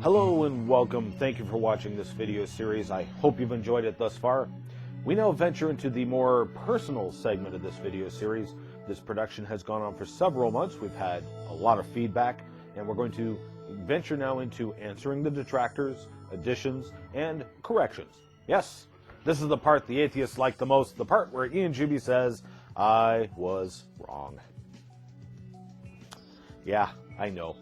Hello and welcome. Thank you for watching this video series. I hope you've enjoyed it thus far. We now venture into the more personal segment of this video series. This production has gone on for several months. We've had a lot of feedback, and we're going to venture now into answering the detractors, additions, and corrections. Yes, this is the part the atheists like the most, the part where Ian Juby says, I was wrong. Yeah, I know.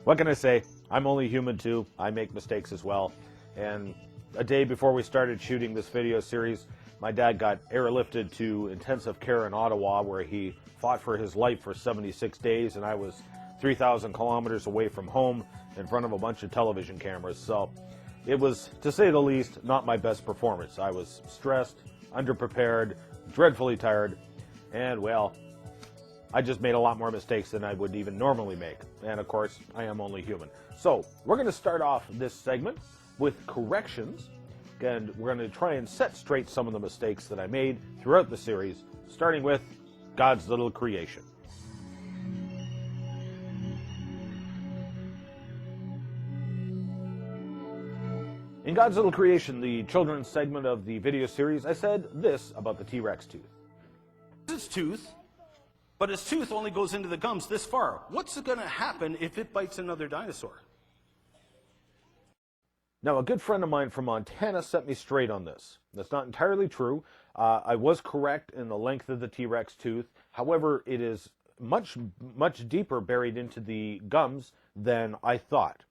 What can I say? I'm only human too. I make mistakes as well. And a day before we started shooting this video series, my dad got airlifted to intensive care in Ottawa, where he fought for his life for 76 days, and I was 3,000 kilometers away from home in front of a bunch of television cameras. So it was, to say the least, not my best performance. I was stressed, underprepared, dreadfully tired, and well, I just made a lot more mistakes than I would even normally make. And of course, I am only human. So we're going to start off this segment with corrections. And we're going to try and set straight some of the mistakes that I made throughout the series, starting with God's little creation. In God's little creation, the children's segment of the video series, I said this about the T-Rex tooth. Its tooth, but its tooth only goes into the gums this far. What's going to happen if it bites another dinosaur? Now, a good friend of mine from Montana set me straight on this. That's not entirely true. I was correct in the length of the T-Rex tooth. However, it is much deeper buried into the gums than I thought.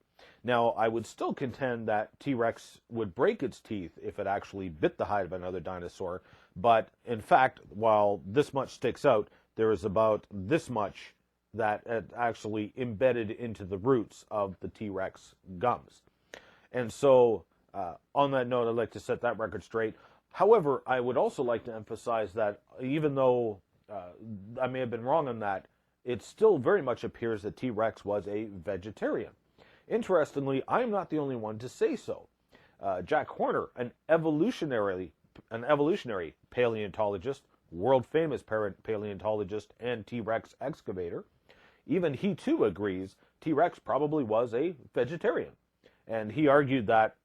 Now, I would still contend that T-Rex would break its teeth if it actually bit the hide of another dinosaur. But in fact, while this much sticks out, there is about this much that actually embedded into the roots of the T-Rex gums. And so, on that note, I'd like to set that record straight. However, I would also like to emphasize that even though I may have been wrong on that, it still very much appears that T-Rex was a vegetarian. Interestingly, I am not the only one to say so. Jack Horner, an evolutionary paleontologist, world-famous paleontologist, and T-Rex excavator, even he too agrees T-Rex probably was a vegetarian. And he argued that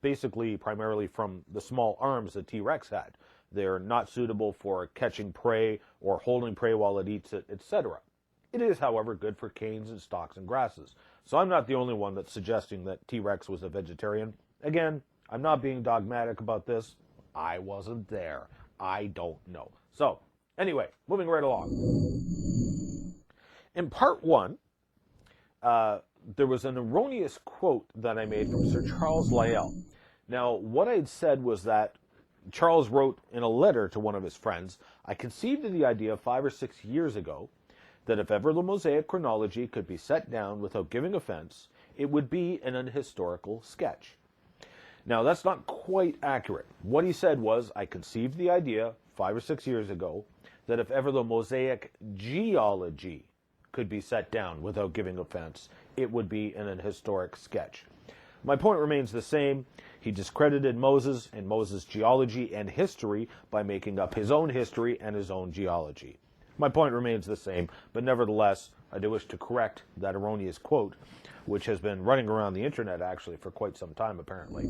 basically primarily from the small arms that T-Rex had. They're not suitable for catching prey or holding prey while it eats it, etc. It is, however, good for canes and stalks and grasses. So I'm not the only one that's suggesting that T-Rex was a vegetarian. Again, I'm not being dogmatic about this. I wasn't there. I don't know. So, anyway, moving right along. In part one, there was an erroneous quote that I made from Sir Charles Lyell. Now, what I'd said was that Charles wrote in a letter to one of his friends, I conceived of the idea 5 or 6 years ago that if ever the Mosaic chronology could be set down without giving offense, it would be an unhistorical sketch. Now, that's not quite accurate. What he said was, I conceived the idea 5 or 6 years ago that if ever the Mosaic geology could be set down without giving offense, it would be an unhistoric sketch. My point remains the same. He discredited Moses and Moses' geology and history by making up his own history and his own geology. My point remains the same, but nevertheless, I do wish to correct that erroneous quote, which has been running around the internet actually for quite some time apparently.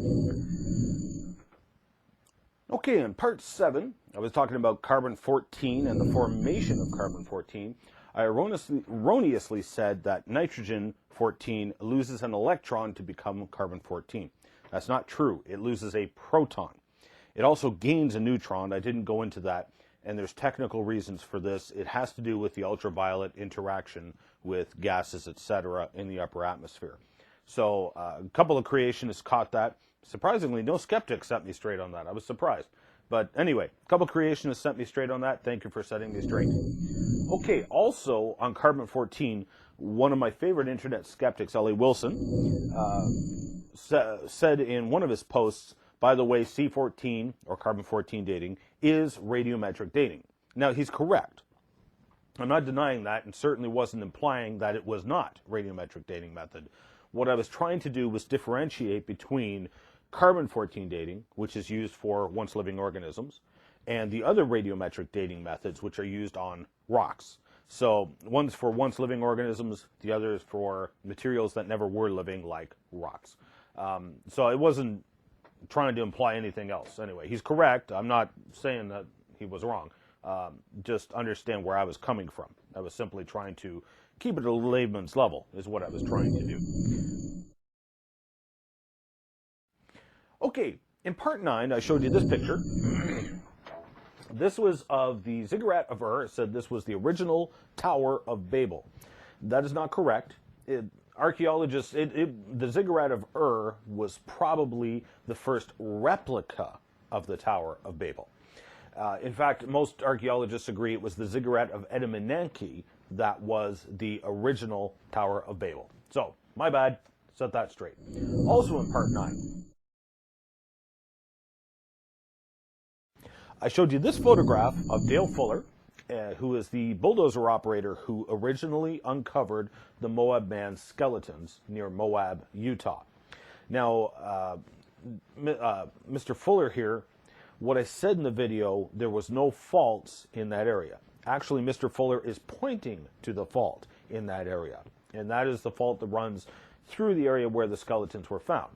Okay, in part 7, I was talking about carbon-14 and the formation of carbon-14. I erroneously said that nitrogen-14 loses an electron to become carbon-14. That's not true. It loses a proton. It also gains a neutron. I didn't go into that, and there's technical reasons for this. It has to do with the ultraviolet interaction with gases, etc., in the upper atmosphere. So a couple of creationists caught that. Surprisingly, no skeptics set me straight on that. I was surprised. But anyway, a couple creationists sent me straight on that. Thank you for setting me straight. Okay, also on carbon-14, one of my favorite internet skeptics, L.A. Wilson, said in one of his posts, by the way, C14, or carbon-14 dating, is radiometric dating. Now, he's correct. I'm not denying that, and certainly wasn't implying that it was not radiometric dating method. What I was trying to do was differentiate between carbon-14 dating, which is used for once-living organisms, and the other radiometric dating methods, which are used on rocks. So one's for once-living organisms, the other is for materials that never were living, like rocks. So I wasn't trying to imply anything else. Anyway, he's correct. I'm not saying that he was wrong. Just understand where I was coming from. I was simply trying to keep it at a layman's level, is what I was trying to do. Okay, in part 9, I showed you this picture. This was of the Ziggurat of Ur. It said this was the original Tower of Babel. That is not correct. Archaeologists, the Ziggurat of Ur was probably the first replica of the Tower of Babel. In fact, most archaeologists agree it was the Ziggurat of Edamananke that was the original Tower of Babel. So, my bad, set that straight. Also in part 9, I showed you this photograph of Dale Fuller, who is the bulldozer operator who originally uncovered the Moab man's skeletons near Moab, Utah. Now, Mr. Fuller here, what I said in the video, there was no faults in that area. Actually, Mr. Fuller is pointing to the fault in that area, and that is the fault that runs through the area where the skeletons were found.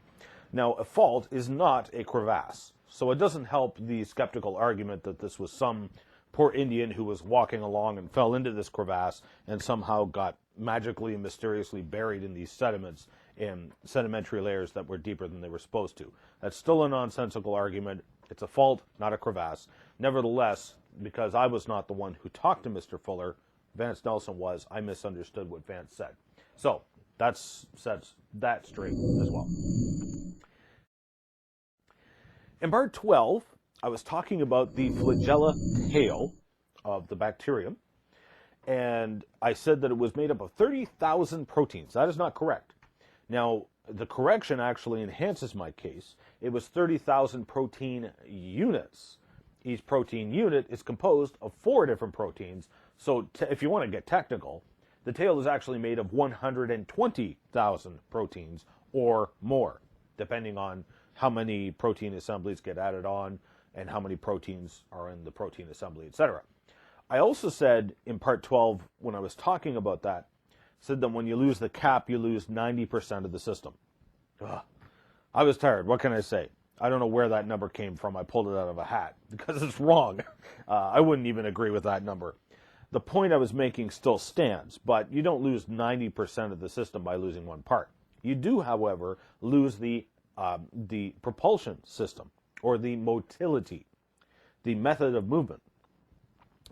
Now, a fault is not a crevasse, so it doesn't help the skeptical argument that this was some poor Indian who was walking along and fell into this crevasse and somehow got magically and mysteriously buried in these sediments in sedimentary layers that were deeper than they were supposed to. That's still a nonsensical argument. It's a fault, not a crevasse. Nevertheless, because I was not the one who talked to Mr. Fuller, Vance Nelson was, I misunderstood what Vance said. So, sets that straight as well. In part 12, I was talking about the flagella tail of the bacterium, and I said that it was made up of 30,000 proteins. That is not correct. Now, the correction actually enhances my case. It was 30,000 protein units. Each protein unit is composed of 4 different proteins, so if you want to get technical, the tail is actually made of 120,000 proteins or more, depending on how many protein assemblies get added on and how many proteins are in the protein assembly, etc. I also said in part 12, when I was talking about that, said that when you lose the cap, you lose 90% of the system. Ugh. I was tired. What can I say? I don't know where that number came from. I pulled it out of a hat because it's wrong. I wouldn't even agree with that number. The point I was making still stands, but you don't lose 90% of the system by losing one part. You do, however, lose the propulsion system, or the motility, the method of movement.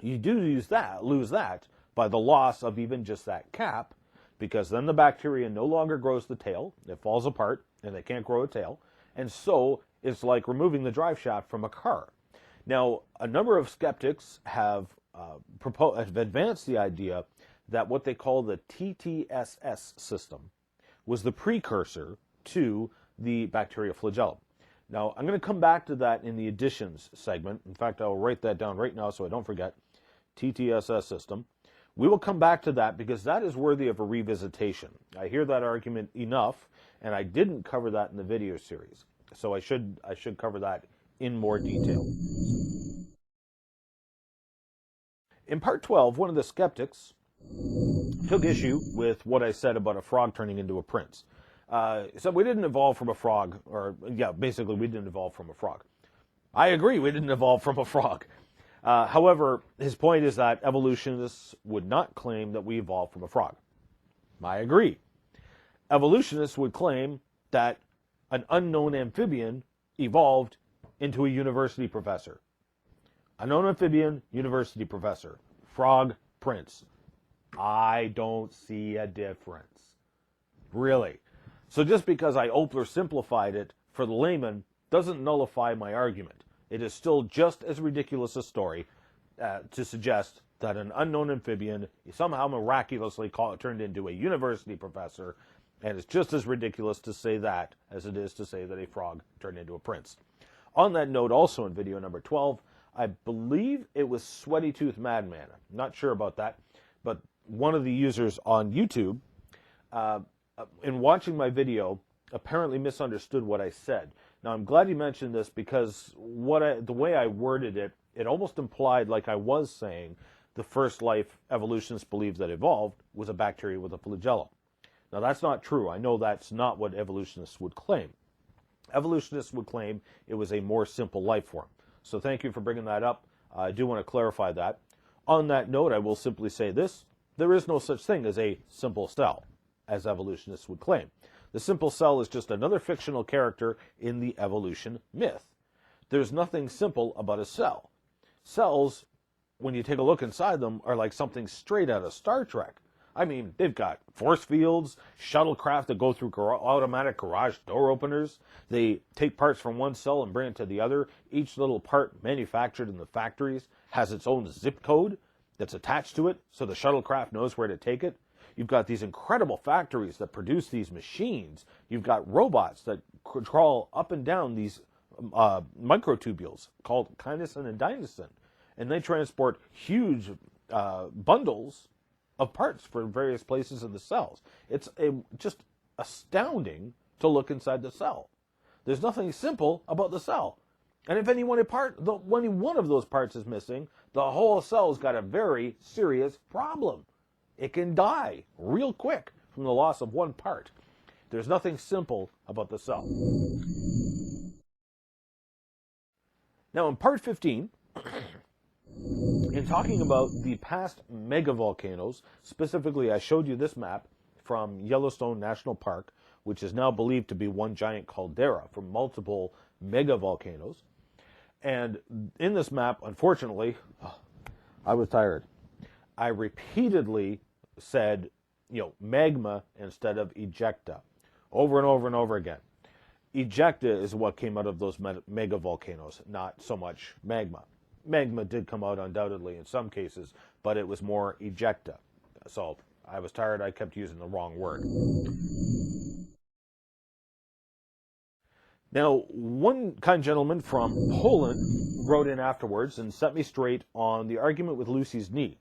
You do lose that by the loss of even just that cap, because then the bacteria no longer grows the tail, it falls apart, and they can't grow a tail, and so it's like removing the drive shaft from a car. Now, a number of skeptics have advanced the idea that what they call the TTSS system was the precursor to the bacteria flagellum. Now, I'm going to come back to that in the additions segment. In fact, I'll write that down right now so I don't forget. TTSS system. We will come back to that because that is worthy of a revisitation. I hear that argument enough, and I didn't cover that in the video series. So I should cover that in more detail. In part 12, one of the skeptics took issue with what I said about a frog turning into a prince. So we didn't evolve from a frog, basically we didn't evolve from a frog. I agree, we didn't evolve from a frog. However, his point is that evolutionists would not claim that we evolved from a frog. I agree. Evolutionists would claim that an unknown amphibian evolved into a university professor. Unknown amphibian, university professor. Frog, prince. I don't see a difference. Really. So just because I oversimplified it for the layman doesn't nullify my argument. It is still just as ridiculous a story to suggest that an unknown amphibian somehow miraculously turned into a university professor, and it's just as ridiculous to say that as it is to say that a frog turned into a prince. On that note, also in video number 12, I believe it was Sweaty Tooth Madman. I'm not sure about that, but one of the users on YouTube, in watching my video, apparently misunderstood what I said. Now, I'm glad you mentioned this because the way I worded it, it almost implied like I was saying the first life evolutionists believed that evolved was a bacteria with a flagellum. Now, that's not true. I know that's not what evolutionists would claim. Evolutionists would claim it was a more simple life form. So thank you for bringing that up. I do want to clarify that. On that note, I will simply say this. There is no such thing as a simple cell, as evolutionists would claim. The simple cell is just another fictional character in the evolution myth. There's nothing simple about a cell. Cells, when you take a look inside them, are like something straight out of Star Trek. I mean, they've got force fields, shuttlecraft that go through automatic garage door openers. They take parts from one cell and bring it to the other. Each little part manufactured in the factories has its own zip code that's attached to it, so the shuttlecraft knows where to take it. You've got these incredible factories that produce these machines. You've got robots that crawl up and down these microtubules called kinesin and dynesin, and they transport huge bundles of parts for various places of the cells. It's just astounding to look inside the cell. There's nothing simple about the cell. And if any one of those parts is missing, the whole cell's got a very serious problem. It can die real quick from the loss of one part. There's nothing simple about the cell. Now, in part 15, in talking about the past megavolcanoes, specifically I showed you this map from Yellowstone National Park, which is now believed to be one giant caldera from multiple megavolcanoes. And in this map, unfortunately, I was tired. I repeatedly said, magma instead of ejecta, over and over and over again. Ejecta is what came out of those megavolcanoes, not so much magma. Magma did come out undoubtedly in some cases, but it was more ejecta. So I was tired, I kept using the wrong word. Now, one kind gentleman from Poland wrote in afterwards and set me straight on the argument with Lucy's knee.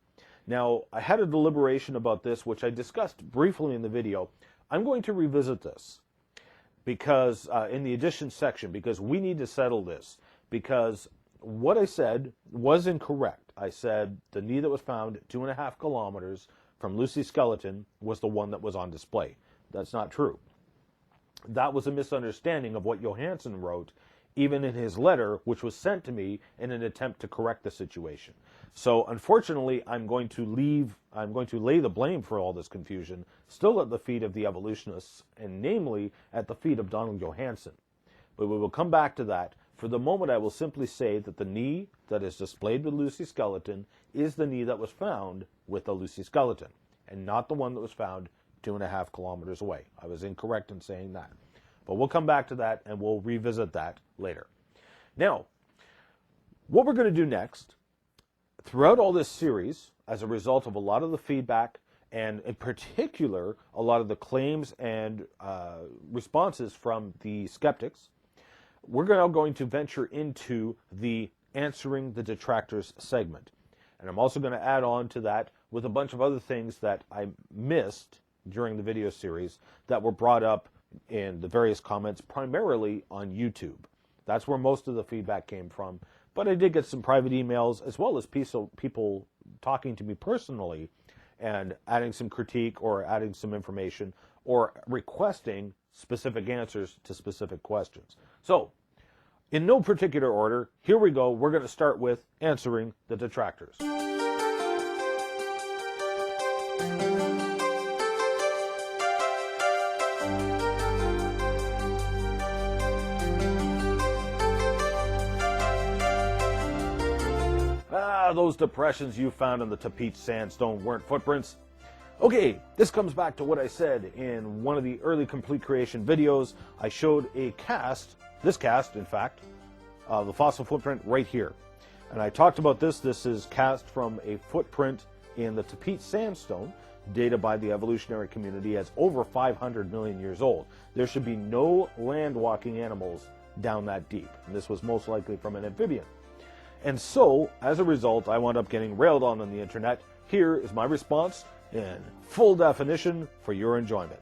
Now, I had a deliberation about this, which I discussed briefly in the video. I'm going to revisit this because in the addition section, because we need to settle this, because what I said was incorrect. I said the knee that was found 2.5 kilometers from Lucy's skeleton was the one that was on display. That's not true. That was a misunderstanding of what Johansen wrote, even in his letter, which was sent to me in an attempt to correct the situation. So unfortunately, I'm going to lay the blame for all this confusion still at the feet of the evolutionists, and namely at the feet of Donald Johansen. But we will come back to that. For the moment, I will simply say that the knee that is displayed with Lucy's skeleton is the knee that was found with the Lucy skeleton, and not the one that was found 2.5 kilometers away. I was incorrect in saying that. But we'll come back to that, and we'll revisit that later. Now, what we're going to do next, throughout all this series, as a result of a lot of the feedback, and in particular, a lot of the claims and responses from the skeptics, we're now going to venture into the Answering the Detractors segment. And I'm also going to add on to that with a bunch of other things that I missed during the video series that were brought up in the various comments, primarily on YouTube. That's where most of the feedback came from. But I did get some private emails, as well as people talking to me personally and adding some critique or adding some information or requesting specific answers to specific questions. So, in no particular order, here we go. We're going to start with Answering the Detractors. Those depressions you found in the Tapeats sandstone weren't footprints. Okay, this comes back to what I said in one of the early complete creation videos. I showed a cast this cast, in fact, the fossil footprint right here. And I talked about this. This is cast from a footprint in the Tapete sandstone, dated by the evolutionary community as over 500 million years old. There should be no land-walking animals down that deep. And this was most likely from an amphibian. And so, as a result, I wound up getting railed on the internet. Here is my response in full definition for your enjoyment.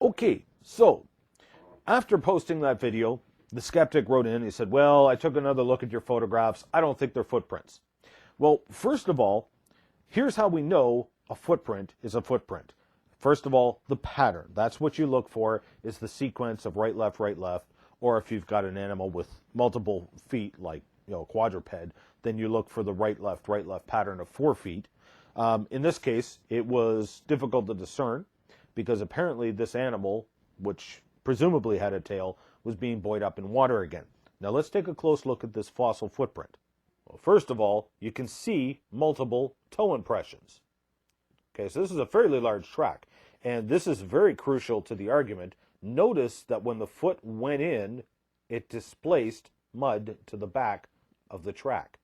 Okay, so after posting that video, the skeptic wrote in, he said, well, I took another look at your photographs. I don't think they're footprints. Well, first of all, here's how we know a footprint is a footprint. First of all, the pattern. That's what you look for, is the sequence of right, left, or if you've got an animal with multiple feet, like a quadruped, then you look for the right, left pattern of 4 feet. In this case, it was difficult to discern, because apparently this animal, which presumably had a tail, was being buoyed up in water again. Now let's take a close look at this fossil footprint. Well, first of all, you can see multiple toe impressions. Okay, so this is a fairly large track, and this is very crucial to the argument. Notice that when the foot went in, it displaced mud to the back of the track.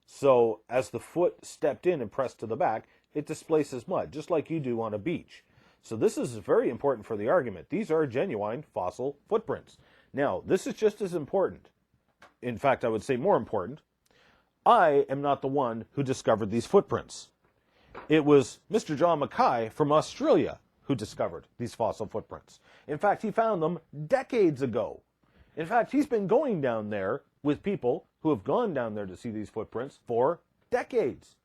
So as the foot stepped in and pressed to the back, it displaces mud, just like you do on a beach. So this is very important for the argument. These are genuine fossil footprints. Now, this is just as important. In fact, I would say more important. I am not the one who discovered these footprints. It was Mr. John Mackay from Australia who discovered these fossil footprints. In fact, he found them decades ago. In fact, he's been going down there with people who have gone down there to see these footprints for decades.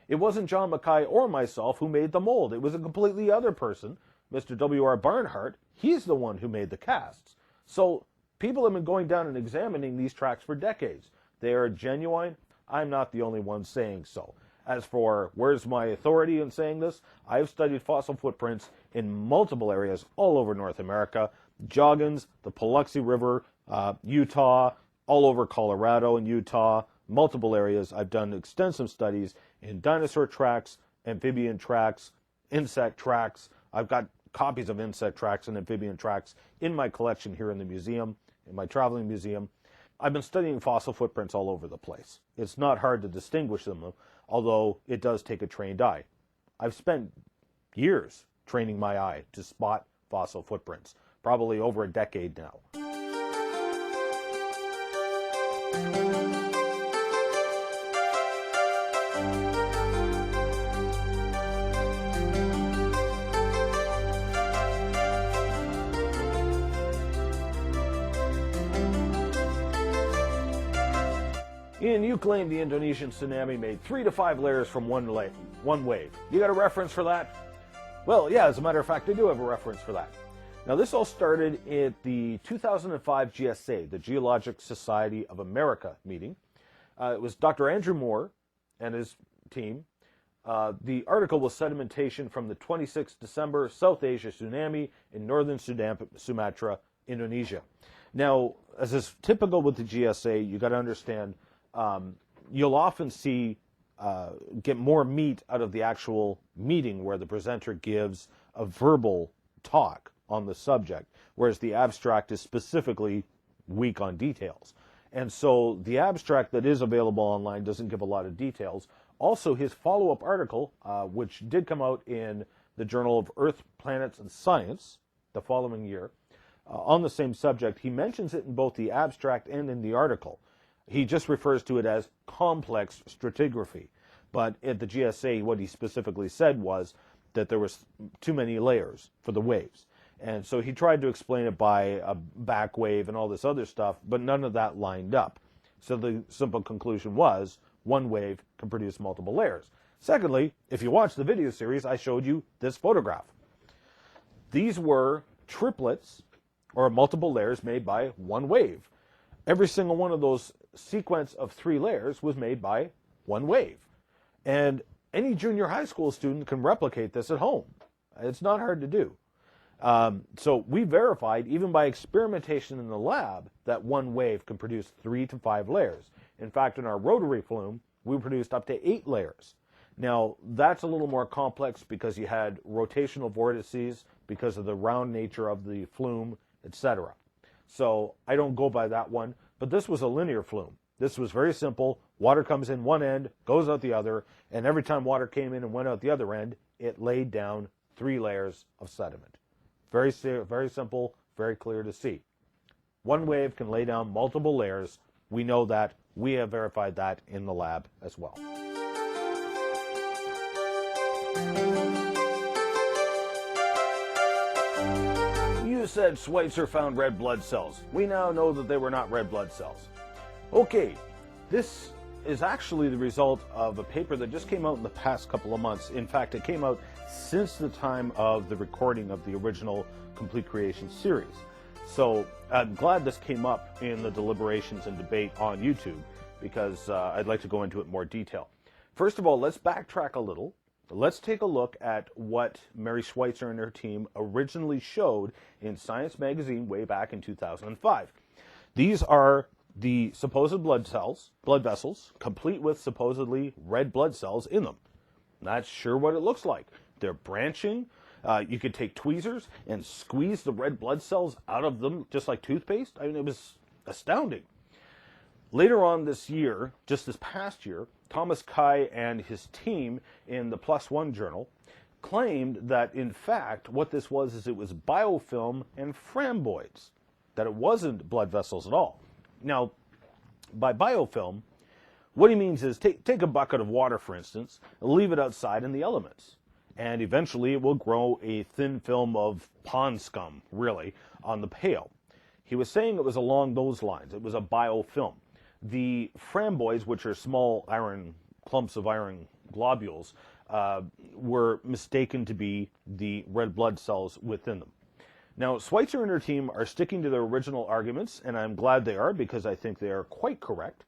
It wasn't John Mackay or myself who made the mold. It was a completely other person, Mr. W.R. Barnhart. He's the one who made the casts. So people have been going down and examining these tracks for decades. they are genuine, I'm not the only one saying so. As for where's my authority in saying this, I've studied fossil footprints in multiple areas all over North America, Joggins, the Paluxy River, Utah, all over Colorado and Utah, multiple areas. I've done extensive studies in dinosaur tracks, amphibian tracks, insect tracks. I've got copies of insect tracks and amphibian tracks in my collection here in the museum, in my traveling museum. I've been studying fossil footprints all over the place. It's not hard to distinguish them, although it does take a trained eye. I've spent years training my eye to spot fossil footprints, probably over a decade now. In Euclid, the Indonesian tsunami made 3 to 5 layers from one wave. You got a reference for that? Well, yeah, as a matter of fact, I do have a reference for that. Now, this all started at the 2005 GSA, the Geologic Society of America meeting. It was Dr. Andrew Moore and his team. The article was Sedimentation from the 26th December South Asia Tsunami in Northern Sumatra, Indonesia. Now, as is typical with the GSA, you got to understand, you'll often see get more meat out of the actual meeting where the presenter gives a verbal talk on the subject, whereas the abstract is specifically weak on details. And so the abstract that is available online doesn't give a lot of details. Also, his follow-up article, which did come out in the Journal of Earth, Planets, and Science the following year, on the same subject, he mentions it in both the abstract and in the article. He just refers to it as complex stratigraphy. But at the GSA, what he specifically said was that there was too many layers for the waves. And so he tried to explain it by a back wave and all this other stuff, but none of that lined up. So the simple conclusion was one wave can produce multiple layers. Secondly, if you watch the video series, I showed you this photograph. These were triplets or multiple layers made by one wave. Every single one of those sequence of 3 layers was made by one wave. And any junior high school student can replicate this at home. It's not hard to do. So we verified, even by experimentation in the lab, that one wave can produce 3 to 5 layers. In fact, in our rotary flume, we produced up to 8 layers. Now, that's a little more complex because you had rotational vortices, because of the round nature of the flume, etc. So I don't go by that one, but this was a linear flume. This was very simple. Water comes in one end, goes out the other, and every time water came in and went out the other end, it laid down 3 layers of sediment. Very simple, very clear to see. One wave can lay down multiple layers. We know that. We have verified that in the lab as well. You said Schweitzer found red blood cells. We now know that they were not red blood cells. Okay, this is actually the result of a paper that just came out in the past couple of months. In fact, it came out since the time of the recording of the original Complete Creation series. So I'm glad this came up in the deliberations and debate on YouTube because I'd like to go into it in more detail. First of all, let's backtrack a little. Let's take a look at what Mary Schweitzer and her team originally showed in Science magazine way back in 2005. These are the supposed blood vessels, complete with supposedly red blood cells in them. Not sure what it looks like. They're branching. You could take tweezers and squeeze the red blood cells out of them just like toothpaste. I mean, it was astounding. Later on this year, just this past year, Thomas Kai and his team in the Plus One journal claimed that, in fact, what this was is it was biofilm and framboids, that it wasn't blood vessels at all. Now, by biofilm, what he means is take a bucket of water, for instance, and leave it outside in the elements. And eventually it will grow a thin film of pond scum, really, on the pail. He was saying it was along those lines. It was a biofilm. The framboids, which are small clumps of iron globules, were mistaken to be the red blood cells within them. Now, Schweitzer and her team are sticking to their original arguments, and I'm glad they are because I think they are quite correct.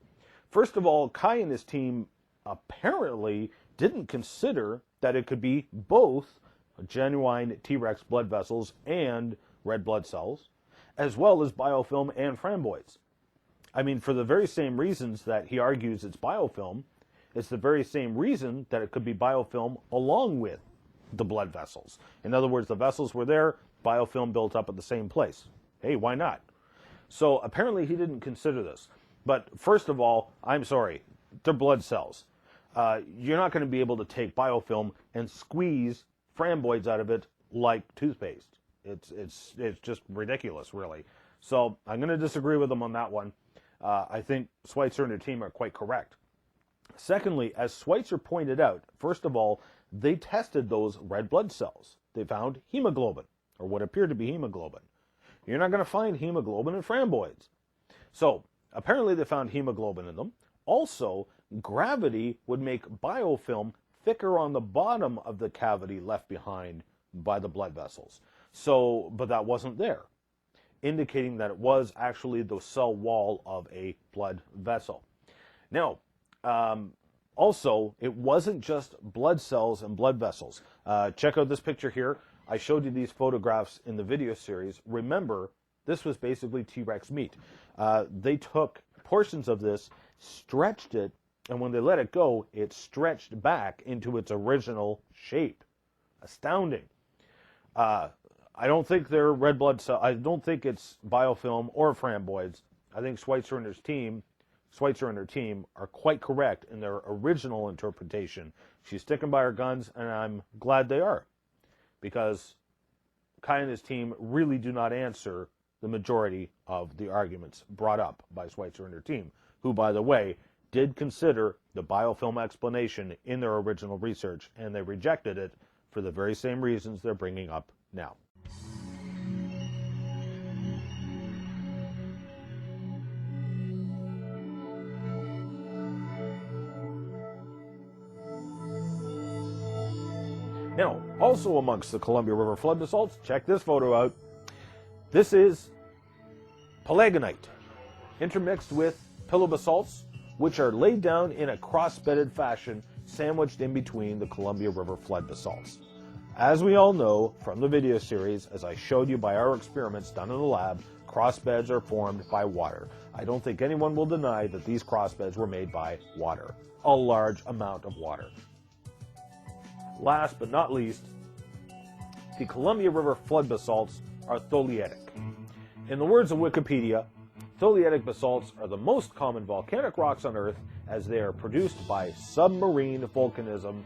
First of all, Kai and his team apparently didn't consider that it could be both genuine T-Rex blood vessels and red blood cells, as well as biofilm and framboids. I mean, for the very same reasons that he argues it's biofilm, it's the very same reason that it could be biofilm along with the blood vessels. In other words, the vessels were there, biofilm built up at the same place. Hey, why not? So apparently he didn't consider this. But first of all, I'm sorry, they're blood cells. You're not going to be able to take biofilm and squeeze framboids out of it like toothpaste. It's just ridiculous, really. So I'm going to disagree with them on that one. I think Schweitzer and their team are quite correct. Secondly, as Schweitzer pointed out, first of all, they tested those red blood cells. They found hemoglobin, or what appeared to be hemoglobin. You're not going to find hemoglobin in framboids. So apparently they found hemoglobin in them. Also, gravity would make biofilm thicker on the bottom of the cavity left behind by the blood vessels. So, but that wasn't there, indicating that it was actually the cell wall of a blood vessel. Now, also, it wasn't just blood cells and blood vessels. Check out this picture here. I showed you these photographs in the video series. Remember, this was basically T-Rex meat. They took portions of this, stretched it, and when they let it go, it stretched back into its original shape. Astounding. I don't think they're red blood cells. I don't think it's biofilm or framboids. I think Schweitzer and their team are quite correct in their original interpretation. She's sticking by her guns, and I'm glad they are, because Kai and his team really do not answer the majority of the arguments brought up by Schweitzer and their team, who, by the way, did consider the biofilm explanation in their original research, and they rejected it for the very same reasons they're bringing up now. Now, also amongst the Columbia River flood basalts, check this photo out. This is palagonite, intermixed with pillow basalts, which are laid down in a cross-bedded fashion, sandwiched in between the Columbia River flood basalts. As we all know from the video series, as I showed you by our experiments done in the lab, crossbeds are formed by water. I don't think anyone will deny that these crossbeds were made by water, a large amount of water. Last but not least, the Columbia River flood basalts are tholeiitic. In the words of Wikipedia, tholeiitic basalts are the most common volcanic rocks on Earth, as they are produced by submarine volcanism.